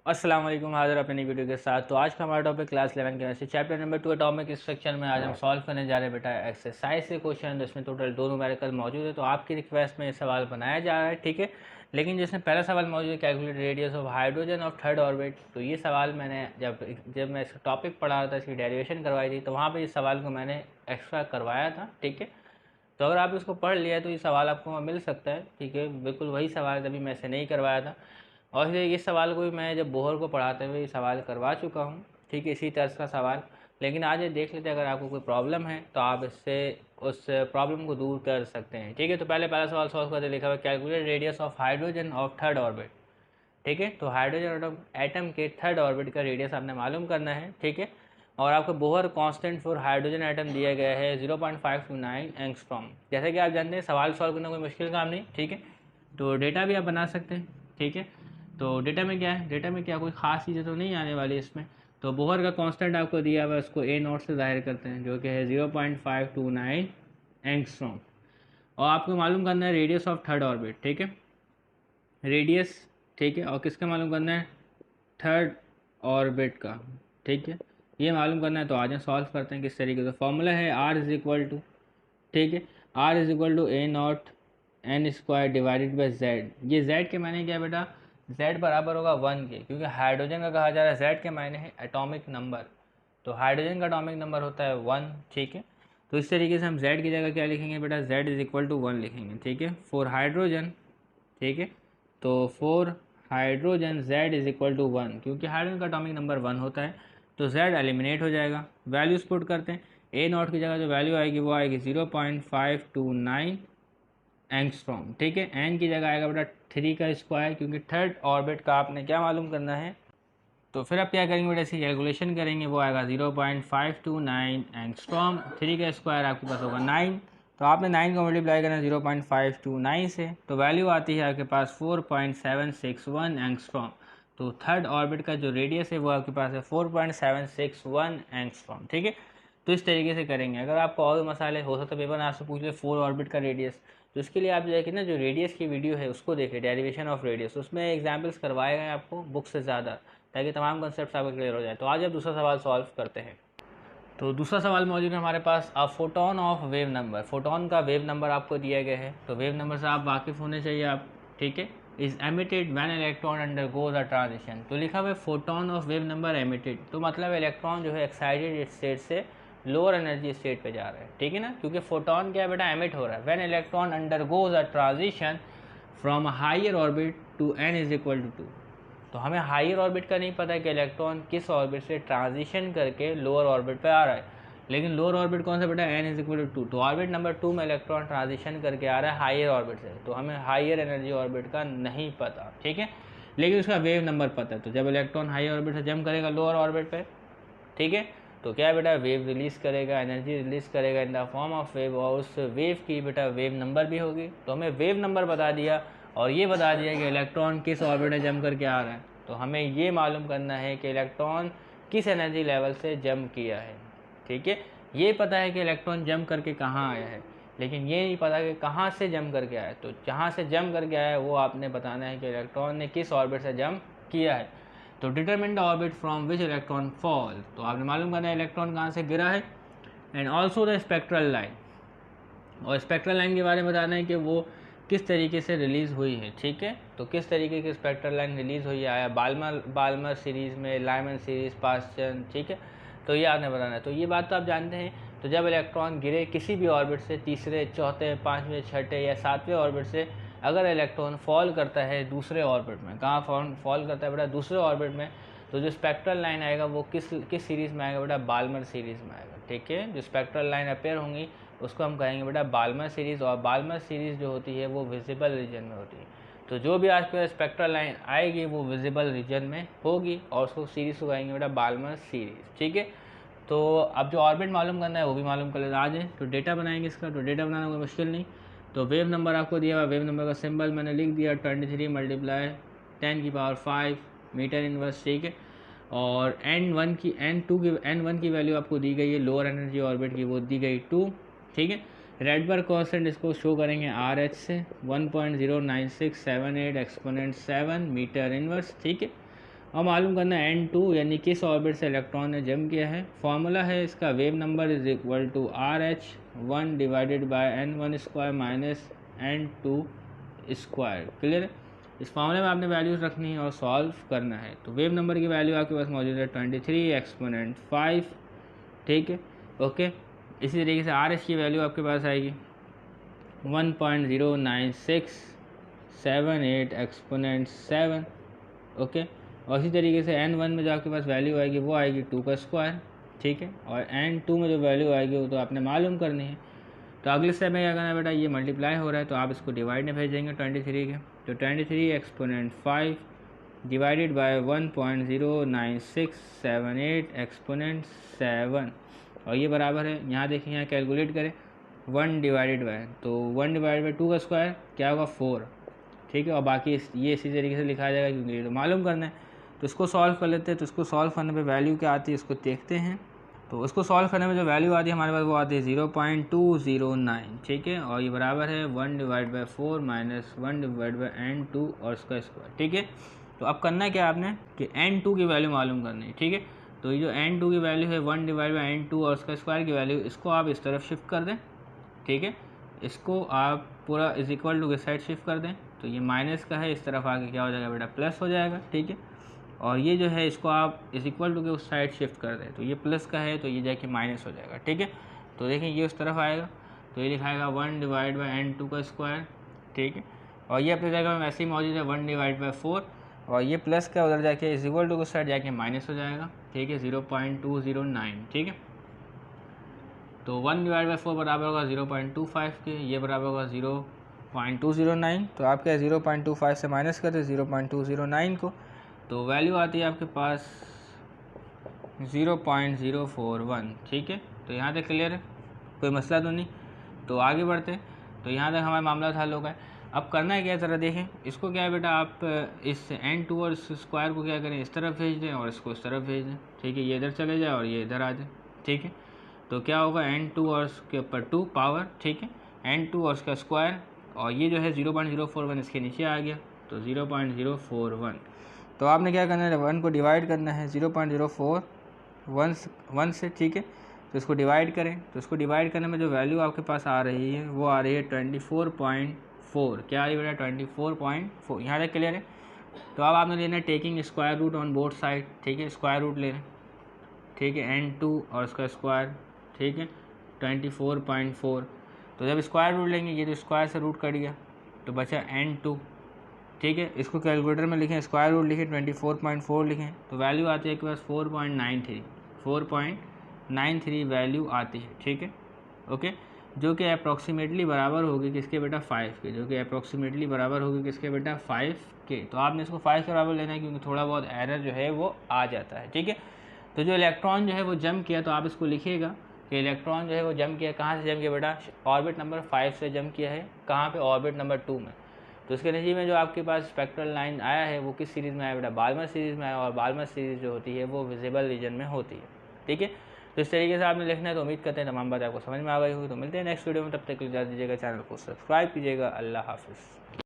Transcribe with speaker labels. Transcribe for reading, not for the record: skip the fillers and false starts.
Speaker 1: अस्सलाम वालेकुम, हाजिर अपनी वीडियो के साथ। तो आज का हमारा टॉपिक क्लास 11 के वैसे चैप्टर नंबर 2 एटॉमिक स्ट्रक्चर में आज हम सॉल्व करने जा रहे हैं बेटा एक्सरसाइज के क्वेश्चन। जिसमें टोटल 2 न्यूमेरिकल मौजूद है। तो आपकी रिक्वेस्ट में ये सवाल बनाया जा रहा है, ठीक है। लेकिन जिसमें पहला सवाल मौजूद है, calculate radius of hydrogen of third orbit. तो ये सवाल मैंने जब मैं इसका टॉपिक पढ़ा रहा था, इसकी डेरिवेशन करवाई थी, तो वहाँ पर इस सवाल को मैंने एक्स्ट्रा करवाया था, ठीक है। तो अगर आप इसको पढ़ लिया तो ये सवाल आपको मिल सकता है, ठीक है। बिल्कुल वही सवाल तभी मैं इसे नहीं करवाया था। और फिर इस सवाल को भी मैं जब बोहर को पढ़ाते हुए ये सवाल करवा चुका हूँ, ठीक है, इसी तरह का सवाल। लेकिन आज ये देख लेते हैं, अगर आपको कोई प्रॉब्लम है तो आप इससे उस प्रॉब्लम को दूर कर सकते हैं, ठीक है। तो पहला सवाल सॉल्व करते लिखा हुआ calculate radius of hydrogen of third orbit, ठीक है। तो हाइड्रोजन एटम के थर्ड ऑर्बिट का रेडियस आपने मालूम करना है, ठीक है। और आपको Bohr constant for hydrogen atom दिया गया है 0.529 एंगस्ट्रॉम। जैसे कि आप जानते हैं, सवाल सॉल्व करना कोई मुश्किल काम नहीं, ठीक है। तो डेटा भी आप बना सकते हैं, ठीक है। तो डेटा में क्या है, डेटा में क्या कोई ख़ास चीज़ें तो नहीं आने वाली इसमें। तो बोहर का कांस्टेंट आपको दिया हुआ है, उसको ए नॉट से जाहिर करते हैं, जो कि है 0.529 एंगस्ट्रॉम। और आपको मालूम करना है रेडियस ऑफ थर्ड ऑर्बिट, ठीक है, रेडियस, ठीक है। और किसका मालूम करना है, थर्ड ऑर्बिट का, ठीक है। ये मालूम करना है। तो आज हम सॉल्व करते हैं किस तरीके से। फॉर्मूला है आर इज इक्वल टू, ठीक है, r is equal to a naught n square divided by Z. ये जेड के मायने क्या बेटा, जेड बराबर होगा 1 के, क्योंकि हाइड्रोजन का कहा जा रहा है जेड के मायने है एटॉमिक नंबर। तो हाइड्रोजन का एटॉमिक नंबर होता है 1, ठीक है। तो इस तरीके से हम जेड की जगह क्या लिखेंगे बेटा, जेड इज इक्वल टू 1 लिखेंगे, ठीक है, फॉर हाइड्रोजन, ठीक है। तो for hydrogen Z is equal to 1, क्योंकि हाइड्रोजन का एटॉमिक नंबर 1 होता है। तो जेड एलिमिनेट हो जाएगा। वैल्यूज पुट करते हैं। ए नॉट की जगह जो वैल्यू आएगी वो आएगी 0.529 एंगस्ट्रॉम, ठीक है। एन की जगह आएगा बेटा 3 का स्क्वायर, क्योंकि थर्ड ऑर्बिट का आपने क्या मालूम करना है। तो फिर आप क्या करेंगे बेटा, इसकी कैलकुलेशन करेंगे, वो आएगा 0.529 एंगस्ट्रॉम। 3 का स्क्वायर आपके पास होगा 9। तो आपने 9 को मल्टीप्लाई करना 0.529 से, तो वैल्यू आती है आपके पास 4.761 एंगस्ट्रॉम। तो थर्ड ऑर्बिट का जो रेडियस है वो आपके पास है 4.761 एंगस्ट्रॉम, ठीक है। तो इस तरीके से करेंगे। अगर आपको और मसाले हो सकता है पेपर में आपसे पूछ ले 4 ऑर्बिट का रेडियस, तो इसके लिए आप जो है कि ना, जो रेडियस की वीडियो है उसको देखिए, डेरिवेशन ऑफ रेडियस, उसमें एग्जाम्पल्स करवाए गए आपको बुक से ज़्यादा, ताकि तमाम कंसेप्ट आपको क्लियर हो जाए। तो आज आप दूसरा सवाल सॉल्व करते हैं। तो दूसरा सवाल मौजूद है हमारे पास, a photon of wave number. Photon का वेव नंबर आपको दिया गया है। तो वेव नंबर से आप वाकिफ़ होने चाहिए आप, ठीक है। Is emitted when electron undergoes a transition. तो लिखा हुआ है photon of wave number emitted, तो मतलब इलेक्ट्रॉन जो है एक्साइटेड स्टेट से लोअर एनर्जी स्टेट पे जा रहा है, ठीक है ना। क्योंकि फोटोन क्या बेटा, एमिट हो रहा है when electron undergoes a transition from higher orbit to n is equal to 2। तो हमें हायर ऑर्बिट का नहीं पता है कि इलेक्ट्रॉन किस ऑर्बिट से ट्रांजिशन करके लोअर ऑर्बिट पे आ रहा है। लेकिन लोअर ऑर्बिट कौन सा बेटा, एन इज इक्वल टू 2। तो ऑर्बिट नंबर 2 में इलेक्ट्रॉन ट्रांजिशन करके आ रहा है हायर ऑर्बिट से। तो हमें हायर एनर्जी ऑर्बिट का नहीं पता, ठीक है, लेकिन उसका वेव नंबर पता है। तो जब इलेक्ट्रॉन हायर ऑर्बिट से जंप करेगा लोअर ऑर्बिट पे, ठीक है, तो क्या बेटा, वेव रिलीज करेगा, एनर्जी रिलीज करेगा in the form of wave. और उस वेव की बेटा वेव नंबर भी होगी। तो हमें वेव नंबर बता दिया और ये बता दिया कि इलेक्ट्रॉन किस ऑर्बिट में जंप करके आ रहा है। तो हमें ये मालूम करना है कि इलेक्ट्रॉन किस एनर्जी लेवल से जंप किया है, ठीक है। ये पता है कि इलेक्ट्रॉन जंप करके कहाँ आया है, लेकिन ये नहीं पता कि कहाँ से जंप करके आया है। तो जहाँ से जंप करके आया है वो आपने बताना है कि इलेक्ट्रॉन ने किस ऑर्बिट से जंप किया है। तो determine the orbit from which electron fall. तो आपने मालूम करना है इलेक्ट्रॉन कहाँ से गिरा है। And also the spectral line, और स्पेक्ट्रल लाइन के बारे में बताना है कि वो किस तरीके से रिलीज़ हुई है, ठीक है। तो किस तरीके की स्पेक्ट्रल लाइन रिलीज़ हुई है, आया बाल्मर सीरीज़ में, लाइमन सीरीज़, पास्चन, ठीक है। तो ये आपने बताना है। तो ये बात तो आप जानते हैं। तो जब इलेक्ट्रॉन गिरे किसी भी ऑर्बिट से, तीसरे, चौथे, पाँचवें, छठे या सातवें ऑर्बिट से, अगर इलेक्ट्रॉन फॉल करता है दूसरे ऑर्बिट में, कहाँ फॉल करता है बेटा, दूसरे ऑर्बिट में, तो जो स्पेक्ट्रल लाइन आएगा वो किस सीरीज़ में आएगा बेटा, बाल्मर सीरीज़ में आएगा, ठीक है। जो स्पेक्ट्रल लाइन अपेयर होंगी उसको हम कहेंगे बेटा बाल्मर सीरीज़। और बाल्मर सीरीज़ जो होती है वो विजिबल रीजन में होती है। तो जो भी आज पे स्पेक्ट्रल लाइन आएगी वो विजिबल रीजन में होगी, और उसको सीरीज़ को कहेंगे बेटा बाल्मर सीरीज़, ठीक है। तो अब जो ऑर्बिट मालूम करना है वो भी मालूम कर लेना आज है। तो डेटा बनाएंगे इसका। तो डेटा बनाना कोई मुश्किल नहीं। तो वेव नंबर आपको दिया हुआ, वेव नंबर का सिंबल मैंने लिख दिया 23 मल्टीप्लाई 10⁵ मीटर इनवर्स, ठीक है। और N1 की वैल्यू आपको दी गई है लोअर एनर्जी ऑर्बिट की, वो दी गई 2, ठीक है। रेडबर्ग कांस्टेंट इसको शो करेंगे RH से 1.09678 एक्सपोनेंट 7 मीटर इनवर्स, ठीक है। और मालूम करना है n2 यानी किस ऑर्बिट से इलेक्ट्रॉन ने जंप किया है। फॉर्मूला है इसका wave number is equal to RH1 divided by n1 square minus n2 square. Clear है। इस फॉर्मूले में आपने वैल्यूज रखनी है और सॉल्व करना है। तो वेव नंबर की वैल्यू आपके पास मौजूद है 23 एक्सपोनेंट 5, ठीक है, ओके। इसी तरीके से RH की वैल्यू आपके पास आएगी 1.09678 एक्सपोनेंट 7, ओके। और इसी तरीके से n1 में जो आपके पास वैल्यू आएगी वो आएगी 2 का स्क्वायर, ठीक है। और n2 में जो वैल्यू आएगी वो तो आपने मालूम करनी है। तो अगले स्टेप में क्या करना है बेटा, ये मल्टीप्लाई हो रहा है तो आप इसको डिवाइड में भेजेंगे 23 के। तो 23 एक्सपोनेंट 5 डिवाइडेड बाय 1.09678 एक्सपोनेंट 7, और ये बराबर है, यहाँ देखिए यहाँ कैलकुलेट करें 1 डिवाइडेड बाय, तो 1 डिवाइडेड बाय 2 का स्क्वायर क्या होगा 4, ठीक है। और बाकी ये इसी तरीके से लिखा जाएगा क्योंकि ये तो मालूम करना है। तो इसको सॉल्व कर लेते हैं। तो इसको सॉल्व करने पे वैल्यू क्या आती है इसको देखते हैं। तो उसको सॉल्व करने में जो वैल्यू आती है हमारे पास वो आती है 0.209, ठीक है। और ये बराबर है 1 divide by 4 minus 1 divide by n2 और इसका स्क्वायर, ठीक है। तो अब करना क्या आपने कि n2 की वैल्यू मालूम करनी है, ठीक है। तो ये जो n2 की वैल्यू है 1 डिवाइड बाई n2 और उसका स्क्वायर की वैल्यू, इसको आप इस तरफ शिफ्ट कर दें, ठीक है। इसको आप पूरा इज इक्वल टू के साइड शिफ्ट कर दें। तो ये माइनस का है, इस तरफ आके क्या हो जाएगा बेटा प्लस हो जाएगा, ठीक है। और ये जो है इसको आप इज इक्वल टू के उस साइड शिफ्ट कर दें, तो ये प्लस का है तो ये जाके माइनस हो जाएगा, ठीक है। तो देखें ये उस तरफ आएगा तो ये लिखाएगा 1 डिवाइड बाई n2 का स्क्वायर, ठीक है। और ये अपनी जगह में वैसे ही मौजूद है 1 डिवाइड बाई 4, और ये प्लस का उधर जाके इज इक्वल टू के साइड जाके माइनस हो जाएगा, ठीक है, 0.209, ठीक है। तो 1 डिवाइड बाई 4 बराबर होगा 0.25 के, ये बराबर होगा 0.209। तो आप क्या 0.25 से माइनस करते 0.209 को, तो वैल्यू आती है आपके पास 0.041, ठीक है। तो यहाँ तक क्लियर है, कोई मसला तो नहीं। तो आगे बढ़ते, तो यहाँ तक हमारा मामला हल हो गया। अब करना है क्या, ज़रा देखें इसको क्या है बेटा, आप इस n2 और इस स्क्वायर को क्या करें, इस तरफ भेज दें और इसको इस तरफ भेज दें, ठीक है। ये इधर चले जाए और ये इधर आ जाए, ठीक है। तो क्या होगा n2 और उसके ऊपर 2 पावर, ठीक है, n2 और उसका स्क्वायर, और ये जो है 0.041 इसके नीचे आ गया, तो 0.041। तो आपने क्या करना है, 1 को डिवाइड करना है 0.041 से, ठीक है। तो इसको डिवाइड करें, तो इसको डिवाइड करने में जो वैल्यू आपके पास आ रही है वो आ रही है 24.4। क्या आ रही है बेटा 24.4, यहाँ तक क्लियर है। तो अब आपने लेना है taking square root on both side, ठीक है, स्क्वायर रूट ले लें, ठीक है, n2 और उसका स्क्वायर, ठीक है, 24.4। तो जब स्क्वायर रूट लेंगे ये तो स्क्वायर से रूट कट गया तो बचा n2, ठीक है। इसको कैलकुलेटर में लिखें, स्क्वायर रूट लिखें 24.4 लिखें, तो वैल्यू आती है आपके पास 4.93 वैल्यू आती है, ठीक है, ओके। जो कि अप्रॉक्सीमेटली बराबर होगी किसके बेटा 5 के, जो कि अप्रॉक्सीमेटली बराबर होगी किसके बेटा 5 के। तो आपने इसको 5 के बराबर लेना है क्योंकि थोड़ा बहुत एरर जो है वो आ जाता है, ठीक है। तो जो इलेक्ट्रॉन जो है वो जंप किया, तो आप इसको लिखिएगा कि इलेक्ट्रॉन जो है वो जंप किया, कहाँ से जंप किया बेटा, ऑर्बिट नंबर 5 से जंप किया है, कहाँ पे, ऑर्बिट नंबर 2 में। तो इसके नतीजे में जो आपके पास स्पेक्ट्रल लाइन आया है वो किस सीरीज़ में आया बेटा, बाल्मर सीरीज़ में आया, और बाल्मर सीरीज़ जो होती है वो विजिबल रीजन में होती है, ठीक है। तो इस तरीके से आपने लिखना है। तो उम्मीद करते हैं तमाम बात आपको समझ में आ गई होगी। तो मिलते हैं नेक्स्ट वीडियो में, तब तक इजाज़त दीजिएगा, चैनल को सब्सक्राइब कीजिएगा। अल्लाह हाफिज़।